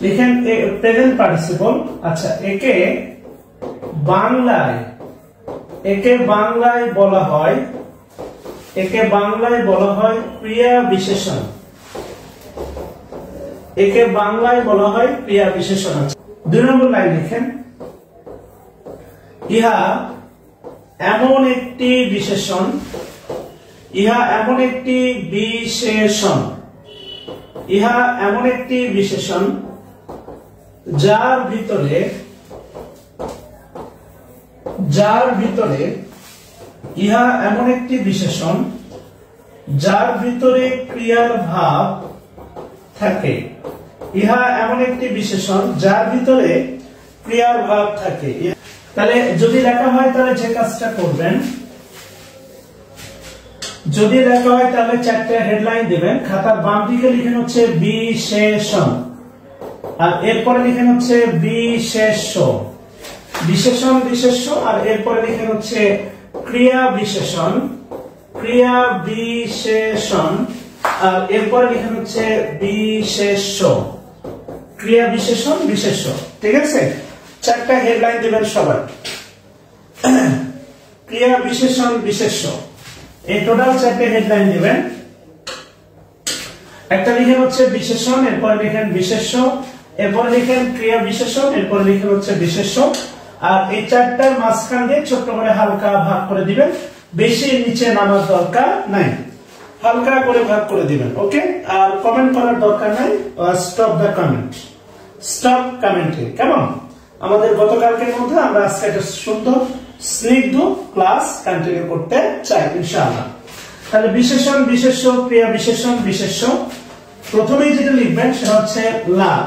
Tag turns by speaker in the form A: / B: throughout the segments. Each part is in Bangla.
A: লিখেন প্রেজেন্ট পার্টিসিপল। আচ্ছা, একে বাংলায় বলা হয় ক্রিয়া বিশেষণ। একে বাংলায় বলা হয় ক্রিয়া বিশেষণ। আছে 2 নম্বর লাইন লিখেন, ইহা এমন একটি বিশেষণ, ইহা এমন একটি বিশেষণ যার ভিতরে ইহা এমন একটি বিশেষণ যার ভিতরে ক্রিয়ার ভাব থাকে। ইহা এমন একটি বিশেষণ যার ভিতরে ক্রিয়ার ভাব থাকে। তাহলে যদি লেখা হয় তাহলে যে কাজটা করবেন, যদি লেখা হয় তাহলে 4টে হেডলাইন দিবেন। খাতার বাম দিকে লিখেন হচ্ছে বিশেষণ, আর এরপরে লিখেন হচ্ছে বিশেষ্য, আর এরপরে লিখেন হচ্ছে ক্রিয়া বিশেষণ, আর এরপরে লিখেন হচ্ছে বিশেষ্য, ক্রিয়া বিশেষণ বিশেষ্য। ঠিক আছে, 4টা হেডলাইন দিবেন সবাই, ক্রিয়া বিশেষণ বিশেষ্য, এই টোটাল 4টে হেডলাইন দিবেন। একটা লিখেন হচ্ছে বিশেষণ, এরপরে লিখেন বিশেষ্য, এরপরে লিখেন ক্রিয়া বিশেষণ, এরপরে লিখেন হচ্ছে বিশেষ্য, আর এই 4টার মাঝখান দিয়ে ছোট্ট করে হালকা ভাগ করে দিবেন। বেশি নিচে নামার দরকার নাই, হালকা করে ভাগ করে দিবেন। ওকে, আর কমেন্ট করার দরকার নাই। Stop the comment, stop commenting. কেমন? আমাদের গতকালকের মধ্যে আমরা আজকে একটা সুন্দর স্নিগ্ধ ক্লাস কন্টিনিউ করতে চাই ইনশাআল্লাহ। তাহলে বিশেষণ বিশেষ্য ক্রিয়া বিশেষণ বিশেষ্য, প্রথমেই যেটা লিখবেন সেটা হচ্ছে লাল।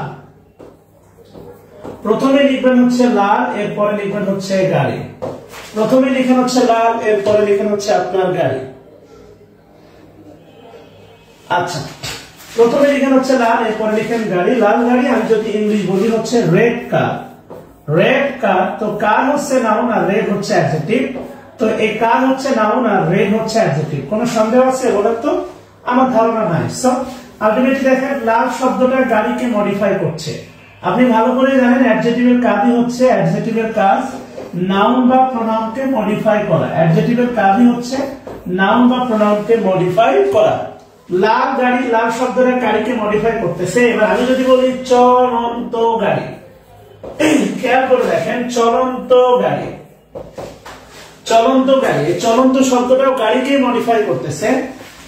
A: প্রথমে লিখবেন হচ্ছে লাল, এরপরে লিখবেন হচ্ছে গাড়ি। প্রথমে লিখেন হচ্ছে লাল, এরপরে লিখেন হচ্ছে আপনার গাড়ি। আচ্ছা, প্রথমে লিখেন হচ্ছে লাল, এরপরে লিখেন গাড়ি। লাল গাড়ি, আমি যদি ইংলিশ বলি হচ্ছে রেড কার। রেড কার, তো কার হচ্ছে নাউন আর রেড হচ্ছে অ্যাডজেক্টিভ। তো এই কার হচ্ছে নাউন আর রেড হচ্ছে অ্যাডজেক্টিভ। কোনো সন্দেহ আছে বলেন তো? আমার ধারণা নাই। সো আলটিমেটলি দেখেন লাল শব্দটা গাড়িকে মডিফাই করছে। আপনি ভালো করে জানেন অ্যাডজেক্টিভের কাজই হচ্ছে, অ্যাডজেক্টিভের কাজ নাউন বা প্রোনাউনকে মডিফাই করা। অ্যাডজেক্টিভের কাজই হচ্ছে নাউন বা প্রোনাউনকে মডিফাই করা। লাল গাড়ি, লাল শব্দটা গাড়িকে মডিফাই করতেছে। এবার আমি যদি বলি চলন্ত গাড়ি, খেয়াল করে দেখেন চলন্ত গাড়ি, চলন্ত গাড়ি, চলন্ত শব্দটাও গাড়িকে মডিফাই করতেছে।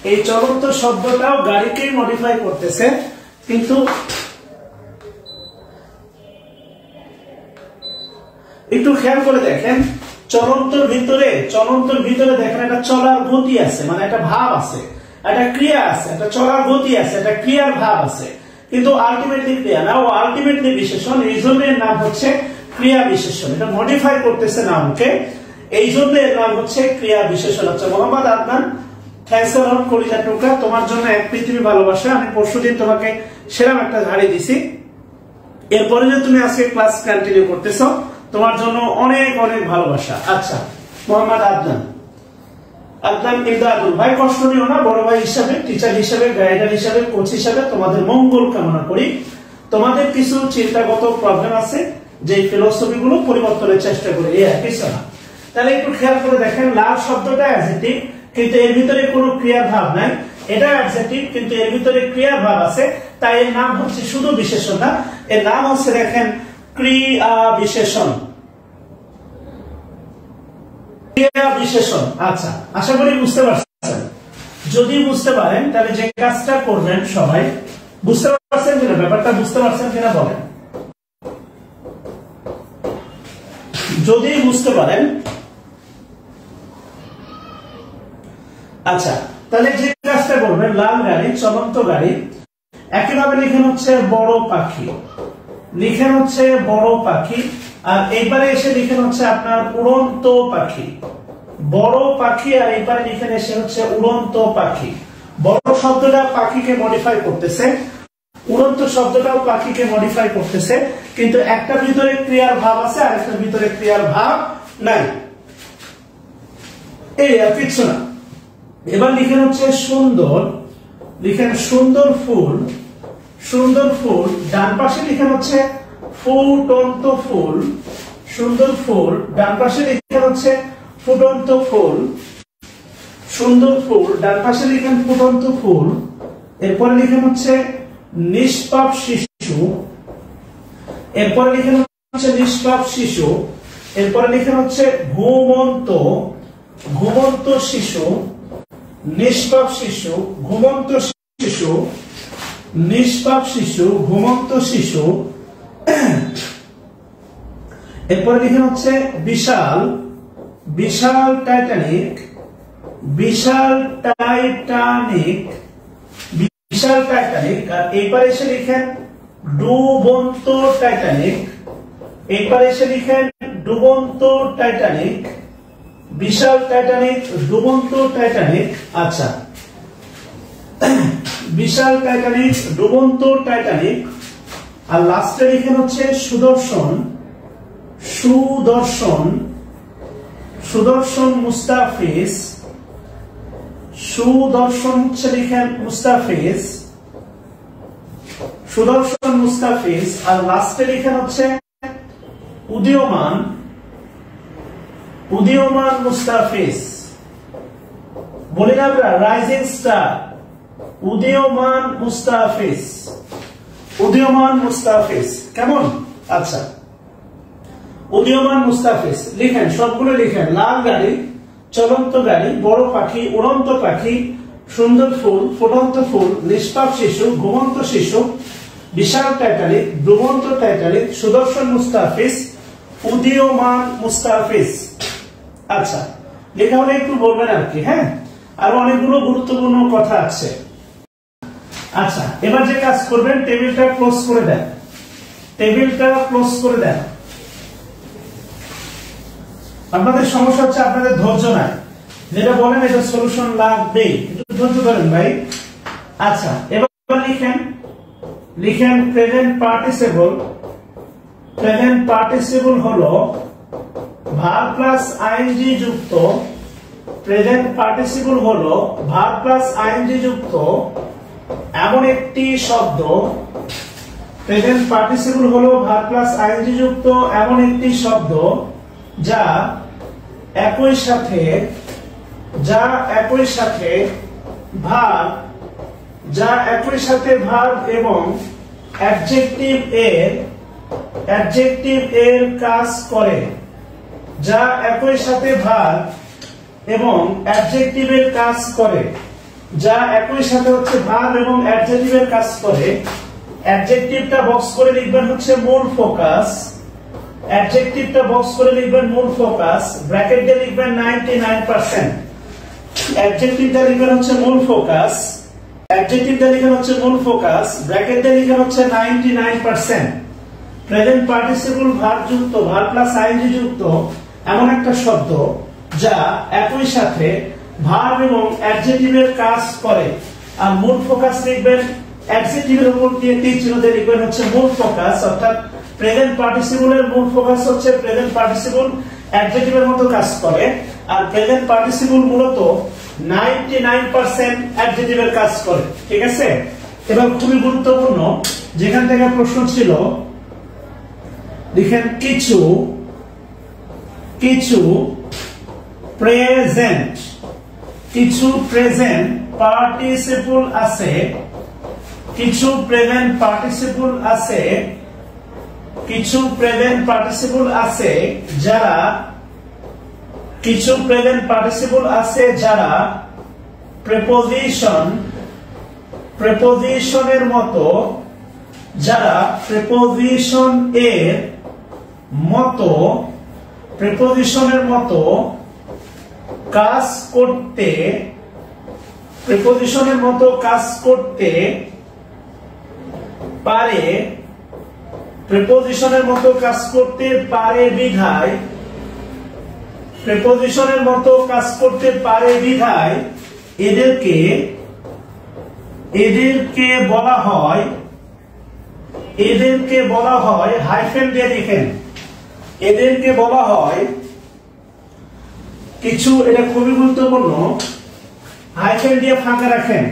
A: এই চলন্ত শব্দটাও গাড়িকে মডিফাই করতেছে, কিন্তু একটু খেয়াল করে দেখেন চলন্তর ভিতরে দেখেন একটা চলার গতি আছে, মানে একটা ভাব আছে, একটা ক্রিয়া আছে, একটা চলার গতি আছে, একটা ক্রিয়ার ভাব আছে, কিন্তু আলটিমেটলি ক্রিয়া না, ও আলটিমেটলি বিশেষণ। এই জন্য এর নাম হচ্ছে ক্রিয়া বিশেষণ। এটা মডিফাই করতেছে নামকে, এই জন্য এর নাম হচ্ছে ক্রিয়া বিশেষণ। আচ্ছা মোহাম্মদ আদনান, থ্যাঙ্কস আ লট কলিজা টুকরা, তোমার জন্য এক পৃথিবী ভালোবাসা। আমি পরশুদিন তোমাকে সেরকম একটা ঝাড়ি দিছি, এরপরে যে তুমি আজকে ক্লাস কন্টিনিউ করতেছো, তোমার জন্য অনেক অনেক ভালোবাসা। আচ্ছা মোহাম্মদ আদনান, ইমদাদুল ভাই, কষ্ট নিও না। বড় ভাই হিসাবে, টিচার হিসাবে, গাইডার হিসাবে, কোচ হিসাবে তোমাদের মঙ্গল কামনা করি। তোমাদের কিছু চিন্তাগত প্রবলেম আছে, যে ফিলোসফি গুলো পরিবর্তনের চেষ্টা করি, এই কিছু না। তাহলে একটু খেয়াল করে দেখেন লাল শব্দটা অ্যাডজেক্টিভ, কিন্তু এর ভিতরে কোনো ক্রিয়ার ভাব নাই। এটা অ্যাডজেক্টিভ, কিন্তু এর ভিতরে ক্রিয়ার ভাব আছে, তাই এর নাম হচ্ছে শুধু বিশেষণ না, এর নাম হচ্ছে দেখেন ক্রিয়া বিশেষণ। ক্রিয়া বিশেষণ। আচ্ছা, আশা করি বুঝতে পারছেন। যদি বুঝতে পারেন তাহলে যে কাজটা করবেন, সবাই বুঝতে পারছেন কিনা, ব্যাপারটা বুঝতে পারছেন কিনা বলেন। যদি বুঝতে পারেন, আচ্ছা তাহলে যে কাজটা করবেন, লাল গাড়ি, চলন্ত গাড়ি, একইভাবে লিখেন হচ্ছে বড় পাখি, লিখেন হচ্ছে বড় পাখি, আর এইবারে এসে লিখেন হচ্ছে আপনার উড়ন্ত পাখি। বড় পাখি, আর এইবারে লিখেন এসে হচ্ছে উড়ন্ত পাখি। বড় শব্দটা পাখিকে মডিফাই করতেছে, উড়ন্ত শব্দটাও পাখিকে মডিফাই করতেছে, কিন্তু একটা ভিতরে ক্রিয়ার ভাব আছে আর একটার ভিতরে ক্রিয়ার ভাব নাই, এই আর কিছু না। এবার লিখেন হচ্ছে সুন্দর, লিখেন সুন্দর ফুল, সুন্দর ফুল, ডান পাশে লিখেন হচ্ছে ফুটন্ত ফুল, সুন্দর ফুল, ডান পাশে লিখেন হচ্ছে ফুটন্ত ফুল, সুন্দর ফুল, ডান পাশে লিখেন ফুটন্ত ফুল। এরপরে লিখেন হচ্ছে নিষ্পাপ শিশু, এরপরে লিখেন হচ্ছে নিষ্পাপ শিশু, এরপরে লিখেন হচ্ছে ঘুমন্ত, ঘুমন্ত শিশু, নিষ্পাপ শিশু, ঘুমন্ত শিশু, নিষ্পাপ শিশু, ঘুমন্ত শিশু। এরপরে লিখেন হচ্ছে বিশাল, বিশাল টাইটানিক, বিশাল টাইটানিক, বিশাল টাইটানিক। আর এইবার এসে লিখেন ডুবন্ত টাইটানিক, এইবার এসে লিখেন ডুবন্ত টাইটানিক, বিশাল টাইটানিক, ডুবন্ত টাইটানিক। আচ্ছা, বিশাল টাইটানিক, ডুবন্ত টাইটানিক। আর লাস্টে লিখেন হচ্ছে সুদর্শন, সুদর্শন, সুদর্শন মুস্তাফিজ, সুদর্শন হচ্ছে লিখেন মুস্তাফিজ, সুদর্শন মুস্তাফিজ। আর লাস্টে লিখেন হচ্ছে উদীয়মান, উদীয়মান মুস্তাফিজ। বলি না আমরা রাইজিং স্টার, উদীয়মান মুস্তাফিজ, উদীয়মান মুস্তাফিজ। কেমন? আচ্ছা, উদীয়মান মুস্তাফিজ লিখেন, সবগুলো লিখেন। লাল গাড়ি, চলন্ত গাড়ি, বড় পাখি, উড়ন্ত পাখি, সুন্দর ফুল, ফুটন্ত ফুল, নিষ্পাপ শিশু, ঘুমন্ত শিশু, বিশাল টাইটানিক, ডুবন্ত টাইটানিক, সুদর্শন মুস্তাফিজ, উদীয়মান মুস্তাফিজ। আচ্ছা, লেখা হলে একটু বলবেন আর কি। হ্যাঁ, আরো অনেকগুলো গুরুত্বপূর্ণ কথা আছে। আচ্ছা, এবার যে কাজ করবেন, টেবিলটা ক্লোজ করে দেন, টেবিলটা ক্লোজ করে দেন। আপনাদের সমস্যা হচ্ছে আপনাদের ধৈর্য নাই, যেটা বলেন এটা সলিউশন লাগবে, একটু ধৈর্য ধরেন ভাই। আচ্ছা, এবার লিখেন, লিখেন প্রেজেন্ট পার্টিসিপল। প্রেজেন্ট পার্টিসিপল হলো ভার্ব প্লাস আইএনজি যুক্ত, প্রেজেন্ট পার্টিসিপল হলো ভার্ব প্লাস আইএনজি যুক্ত এমন একটি শব্দ। প্রেজেন্ট পার্টিসিপল হলো ভার্ব প্লাস আইএনজি যুক্ত এমন একটি শব্দ যা একই সাথে, যা একই সাথে ভার্ব, যা একই সাথে ভার্ব এবং অ্যাডজেক্টিভ এর, অ্যাডজেক্টিভ এর কাজ করে, যা একই সাথে ভার্ব এবং অ্যাডজেক্টিভ এর কাজ করে, যা একই সাথে হচ্ছে ভার্ব এবং অ্যাডজেক্টিভ এর কাজ করে। অ্যাডজেক্টিভটা বক্স করে লিখবেন হচ্ছে মূল ফোকাস, অ্যাডজেক্টিভটা বক্স করে লিখবেন মূল ফোকাস, ব্র্যাকেট দিয়ে লিখবেন 99%। অ্যাডজেক্টিভটা লিখবেন হচ্ছে মূল ফোকাস, অ্যাডজেক্টিভটা লিখবেন হচ্ছে মূল ফোকাস, ব্র্যাকেট দিয়ে লিখবেন হচ্ছে 99%। প্রেজেন্ট পার্টিসিপল ভার্ব যুক্ত, ভার্ব প্লাস আইএনজি যুক্ত এমন একটা শব্দ যা একই সাথে ভার্ব এবং অ্যাডজেক্টিভের কাজ করে। আর মূল ফোকাস লিখবেন অ্যাডজেক্টিভের উপর দিয়ে তীর চিহ্ন দিয়ে লিখবেন হচ্ছে মূল ফোকাস। অর্থাৎ প্রেজেন্ট পার্টিসিপলের মূল ফোকাস হচ্ছে প্রেজেন্ট পার্টিসিপল অ্যাডজেক্টিভের মতো কাজ করে, আর প্রেজেন্ট পার্টিসিপল মূলত 99% অ্যাডজেক্টিভের কাজ করে। ঠিক আছে, এবার খুবই গুরুত্বপূর্ণ, যেখান থেকে প্রশ্ন ছিল, লিখেন কিছু, কিছু প্রেজেন্ট, কিছু প্রেজেন্ট পার্টিসিপল আছে, কিছু প্রেজেন্ট পার্টিসিপল আছে, কিছু প্রেজেন্ট পার্টিসিপল আছে যারা, কিছু প্রেজেন্ট পার্টিসিপল আছে যারা প্রেপোজিশন, প্রেপোজিশনের মতো, যারা প্রেপোজিশন এর মতো, প্রেপোজিশনের মতো কাজ করতে, প্রেপোজিশনের মতো কাজ করতে পারে, প্রেপোজিশনের মতো কাজ করতে পারে বিধায়, প্রেপোজিশনের মতো কাজ করতে পারে বিধায় এদেরকে, এদেরকে বলা হয়, এদেরকে বলা হয়, হাইফেন দিয়ে লিখেন, এদেরকে বলা হয় কিছু, এটা খুবই গুরুত্বপূর্ণ, হাইফেন দিয়ে ফাঁকা রাখেন,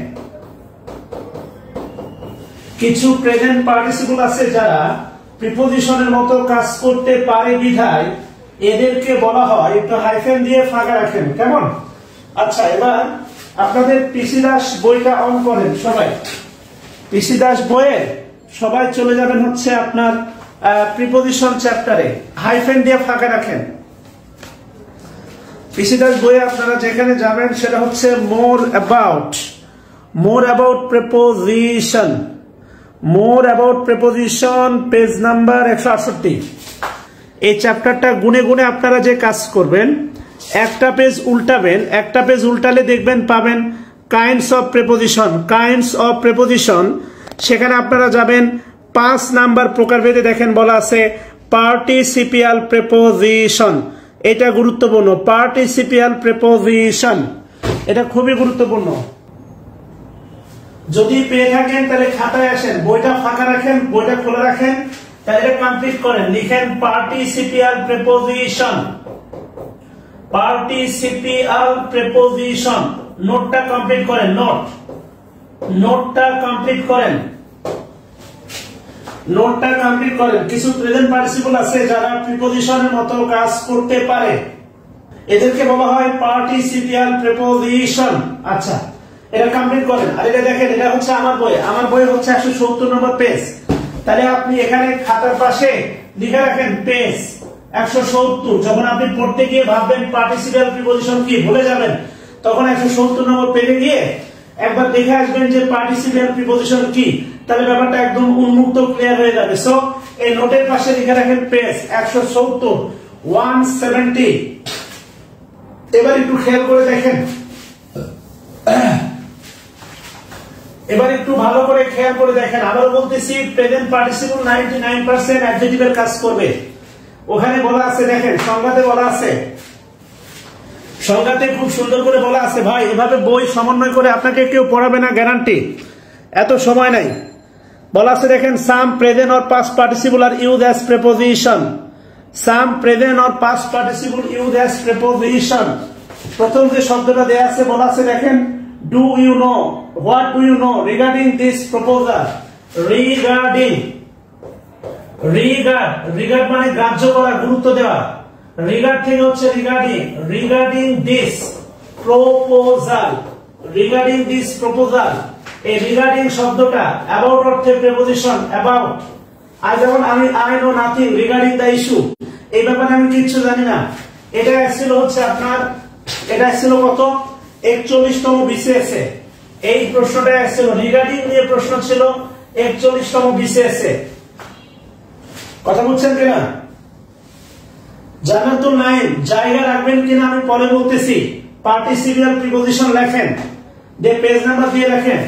A: কিছু প্রেজেন্ট পার্টিসিপল আছে যারা প্রিপোজিশনের মতো কাজ করতে পারে বিধায় এদেরকে বলা হয়, একটু হাইফেন দিয়ে ফাঁকা রাখেন, কেমন? আচ্ছা, এবার আপনাদের পিসি দাস বইটা অন করেন সবাই। পিসি দাস বইয়ে সবাই চলে যাবেন হচ্ছে আপনার প্রিপোজিশন চ্যাপ্টারে, হাইফেন দিয়ে ফাঁকা রাখেন। পিসি দাস বইয়ে আপনারা যেখানে যাবেন সেটা হচ্ছে more about preposition, more about preposition, page number 168। এই চ্যাপ্টারটা গুনে গুনে আপনারা যে কাজ করবেন, একটা পেজ উল্টাবেন, একটা পেজ উল্টালে দেখবেন পাবেন কাইন্ডস অফ প্রিপোজিশন। সেখানে আপনারা যাবেন 5 নাম্বার প্রকারভেদে, দেখেন বলা আছে পার্টিসিপিয়াল প্রিপোজিশন। এটা গুরুত্বপূর্ণ, পার্টিসিপিয়াল প্রিপোজিশন, এটা খুবই গুরুত্বপূর্ণ। যদি পেয়ে থাকেন তাহলে খাতায় আসেন, বইটা ফাঁকা রাখেন, বইটা খোলা রাখেন, তাহলে কমপ্লিট করেন। লিখেন পার্টিসিপিয়াল প্রিপোজিশন, পার্টিসিপিয়াল প্রিপোজিশন। নোটটা কমপ্লিট করেন, নোটটা কমপ্লিট করেন, নোটটা কমপ্লিট করেন। কিছু প্রেজেন্ট পার্টিসিপল আছে যারা প্রিপোজিশনের মতো কাজ করতে পারে, এদেরকে বলা হয় পার্টিসিপিয়াল প্রিপোজিশন। আচ্ছা, এটা কমপ্লিট করেন। আর এটা দেখেন, এটা হচ্ছে আমার বই হচ্ছে 170 নম্বর পেজ। তাহলে আপনি এখানে খাতার পাশে লিখে রাখেন পেজ 170। যখন আপনি পড়তে গিয়ে ভাববেন পার্টিসিপিয়াল প্রিপোজিশন কি, ভুলে যাবেন, তখন 170 নম্বর পেজে গিয়ে একবার দেখে আসবেন যে পার্টিসিপিয়াল প্রিপোজিশন কি, তাহলে ব্যাপারটা একদম উন্মুক্ত ক্লিয়ার হয়ে যাবে। সো এই নোটের পাশে লিখে রাখেন পেজ 170, 170। এবার একটু খেয়াল করে দেখেন, এবার একটু ভালো করে খেয়াল করে দেখেন। আবার বলতেছি, প্রেজেন্ট পার্টিসিপল 99% অ্যাডজেক্টিভের কাজ করবে। ওখানে বলা আছে, দেখেন সংজ্ঞাতে বলা আছে, সংজ্ঞাতে খুব সুন্দর করে বলা আছে। ভাই, এভাবে বই সমন্বয় করে আপনাকে কেউ পড়াবে না, গ্যারান্টি, এত সময় নাই। বলা আছে দেখেন, some present or past participle are use as preposition, some present or past participle use as preposition. প্রথম যে শব্দটা দেয়া আছে, বলা আছে দেখেন, do you know, what do you know regarding this proposal? regard মানে গ্রাহ্য করা, গুরুত্ব দেওয়া। রিগার্ড থেকে হচ্ছে রিগার্ডিং দিস প্রপোজাল। এই রিগার্ডিং শব্দটা অ্যাবাউট অর্থে প্রিপোজিশন, অ্যাবাউট। আর যেমন I know nothing regarding the issue, এই ব্যাপারে আমি কিচ্ছু জানি না। এটা ছিল হচ্ছে আপনার, এটা ছিল কত, 41তম BCS এ এই প্রশ্নটা ছিল, রিগার্ডিং নিয়ে প্রশ্ন ছিল 41তম BCS এ। কথা বুঝছেন কিনা? জানেন তো নাই, জায়গা রাখবেন কিনা আমি পরে বলতেছি। পার্টিসিপিয়াল প্রিপোজিশন লেখেন, যে পেজ নাম্বার দিয়ে লেখেন।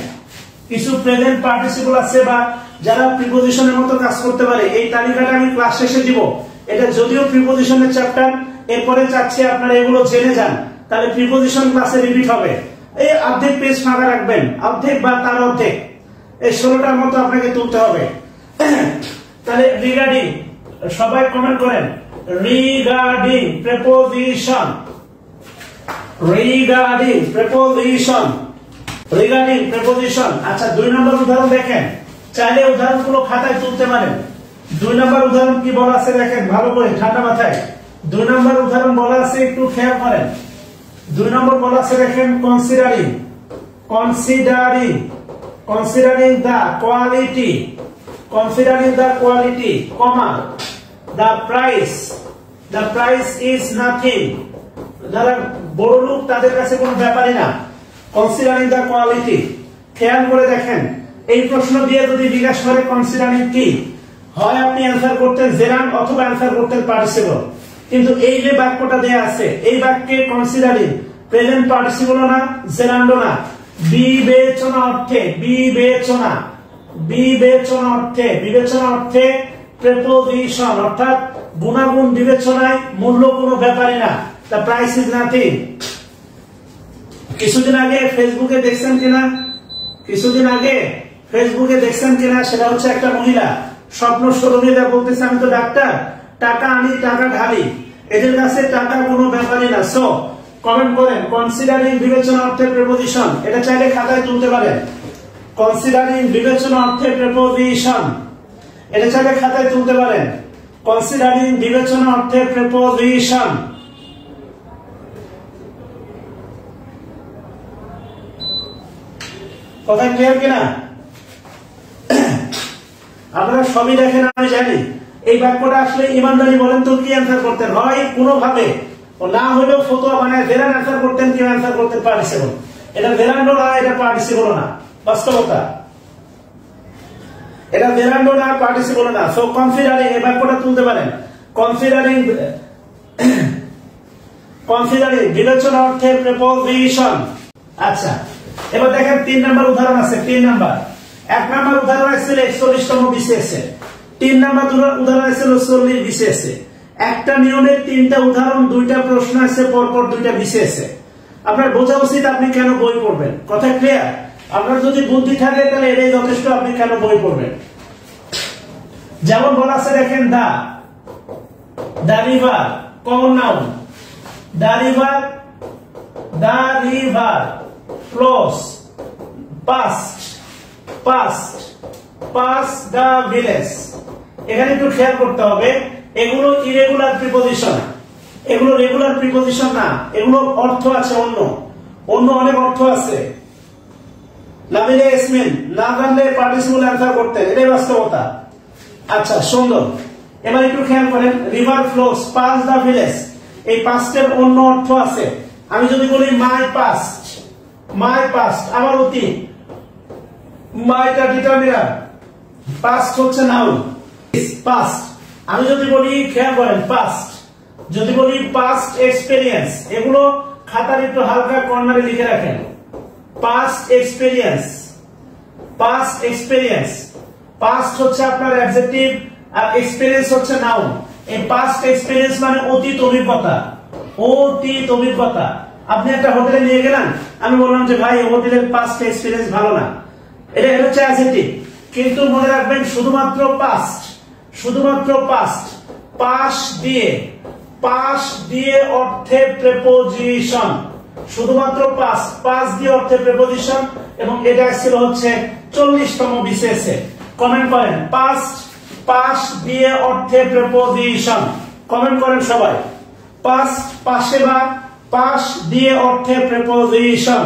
A: কিছু প্রেজেন্ট পার্টিসিপল আছে বা যারা প্রিপোজিশনের মতো কাজ করতে পারে, এই তালিকাটা আমি ক্লাস শেষে দিব। এটা যদিও প্রিপোজিশনের চ্যাপ্টার, এরপরে চাচ্ছি আপনারা এগুলো জেনে যান, তাহলে প্রিপোজিশন ক্লাসে রিপিট হবে। এই অর্ধেক পেজ ফাঁকা রাখবেন, অর্ধেক বা তার অর্ধেক, এই 16টার মতো আপনাকে তুলতে হবে। তাহলে রিগার্ডিং, সবাই কমেন্ট করেন, regarding preposition, regarding preposition, regarding preposition. আচ্ছা, 2 নম্বর উদাহরণ দেখেন, চাইলে উদাহরণগুলো খাতায় তুলতে পারেন। 2 নম্বর উদাহরণ কি বলা আছে দেখেন ভালো করে, ঠান্ডা মাথায়। 2 নম্বর উদাহরণ বলা আছে, একটু খেয়াল করেন। 2 নম্বর বলা আছে দেখেন, considering the quality, comma, the price is nothing. যারা বড় লোক তাদের কাছে কোনো ব্যাপারই না। কনসিডারিং দ্য কোয়ালিটি, খেয়াল করে দেখেন, এই প্রশ্ন দিয়ে যদি জিজ্ঞাসা করে কনসিডারিং কি, হয় আপনি অ্যান্সার করতেন জেরান অথবা অ্যান্সার করতেন পার্টিসিপল। কিন্তু এই যে বাক্যটা দেয়া আছে, এই বাক্যে কনসিডারিং প্রেজেন্ট পার্টিসিপল না, জেরান্ডো না, বিবেচনা অর্থে প্রিপোজিশন, অর্থাৎ গুণাগুণ বিবেচনায় মূল্য কোনো ব্যাপারই না। The price is nothing. কিছুদিন আগে ফেসবুকে দেখছেন কিনা, সেটা হচ্ছে একটা মহিলা স্বপ্ন শোরুমে বলতেছে, আমি তো ডাক্তার, টাকা আনি টাকা ঢালি, এদের কাছে টাকা কোনো ব্যাপারই না। সো কমেন্ট করেন, কনসিডারিং বিবেচনা অর্থে প্রিপোজিশন, এটা চাইলে খাতায় তুলতে পারেন। কনসিডারিং বিবেচনা অর্থে প্রিপোজিশন, এটা চাইলে খাতায় তুলতে পারেন। কনসিডারিং বিবেচনা অর্থে প্রিপোজিশন। কথা ক্লিয়ার কিনা? আপনারা সবই দেখেন, আমি জানি। এই বাক্যটা আসলে ইমানদারি বলেন তো কি অ্যান্সার করতেন? হয় কোনোভাবে, না হলেও ফতোয়া বানায় ভেরান অ্যান্সার করতেন, কি অ্যান্সার করতেন পার্টিসিপল। এটা ভেরান্ডো না, এটা পার্টিসিপল না, বাস্তবতা। এটা ভেরান্ডো না, পার্টিসিপল না। সো কনসিডারিং, এই বাক্যটা তুলতে পারেন। কনসিডারিং, কনসিডারিং বিবেচনা অর্থে প্রিপোজিশন। আচ্ছা, এবার দেখেন 3 নাম্বার উদাহরণ আছে। 3 নাম্বার, 1 নাম্বার উদাহরণ আছে 41তম বিসিএসে, 3 নাম্বার উদাহরণ আছে 40 বিসিএসে। একটা নিয়মের 3টা উদাহরণ, 2টা প্রশ্ন আছে পরপর 2টা বিসিএসে। আপনার বোঝা উচিত আপনি কেন বই পড়বেন। কথা ক্লিয়ার? আপনার যদি বুদ্ধি থাকে তাহলে এটাই যথেষ্ট, আপনি কেন বই পড়বেন। যেমন বলা আছে দেখেন, the river, common noun, the river flows past the village। এখানে একটু খেয়াল করতে হবে, এগুলো ইরেগুলার প্রিপোজিশন, এগুলো রেগুলার প্রিপোজিশন না, এগুলো অর্থ আছে অন্য অনেক অর্থ আছে। লামিলে ইসমিন না জানলে পার্টিসিপল অ্যান্সার করতেন, এটাই বাস্তবতা। আচ্ছা, সুন্দর। এবার একটু খেয়াল করেন, river flows past the village, এই পাস্টের অন্য অর্থ আছে। আমি যদি বলি মাই পাস্ট, আমার অতীত, মাইটা ডিটারমিনার, পাস্ট হচ্ছে নাউন, পাস্ট। আমি যদি বলি, খেয়াল করেন, পাস্ট, যদি বলি পাস্ট এক্সপেরিয়েন্স, এগুলো খাতার একটু হালকা কর্নারে লিখে রাখেন। পাস্ট এক্সপেরিয়েন্স, পাস্ট হচ্ছে আপনার অ্যাডজেক্টিভ আর এক্সপেরিয়েন্স হচ্ছে নাউন। এই পাস্ট এক্সপেরিয়েন্স মানে অতীত অভিজ্ঞতা, আপনি একটা হোটেলে নিয়ে গেলেন, আমি বললাম যে ভাই হোটেলের পাস্ট এক্সপেরিয়েন্স ভালো না, এটা হচ্ছে অ্যাডজেক্টিভ। কিন্তু মনে রাখবেন শুধুমাত্র পাস্ট দিয়ে অর্থে প্রিপোজিশন, শুধুমাত্র পাস্ট দিয়ে অর্থে প্রিপোজিশন। এবং এটা ছিল হচ্ছে 40তম বিসিএসে। কমেন্ট করেন, পাস্ট দিয়ে অর্থে প্রিপোজিশন। কমেন্ট করেন সবাই, পাস্ট, পাশে বা পাস্ট দিয়ে অর্থে প্রিপোজিশন।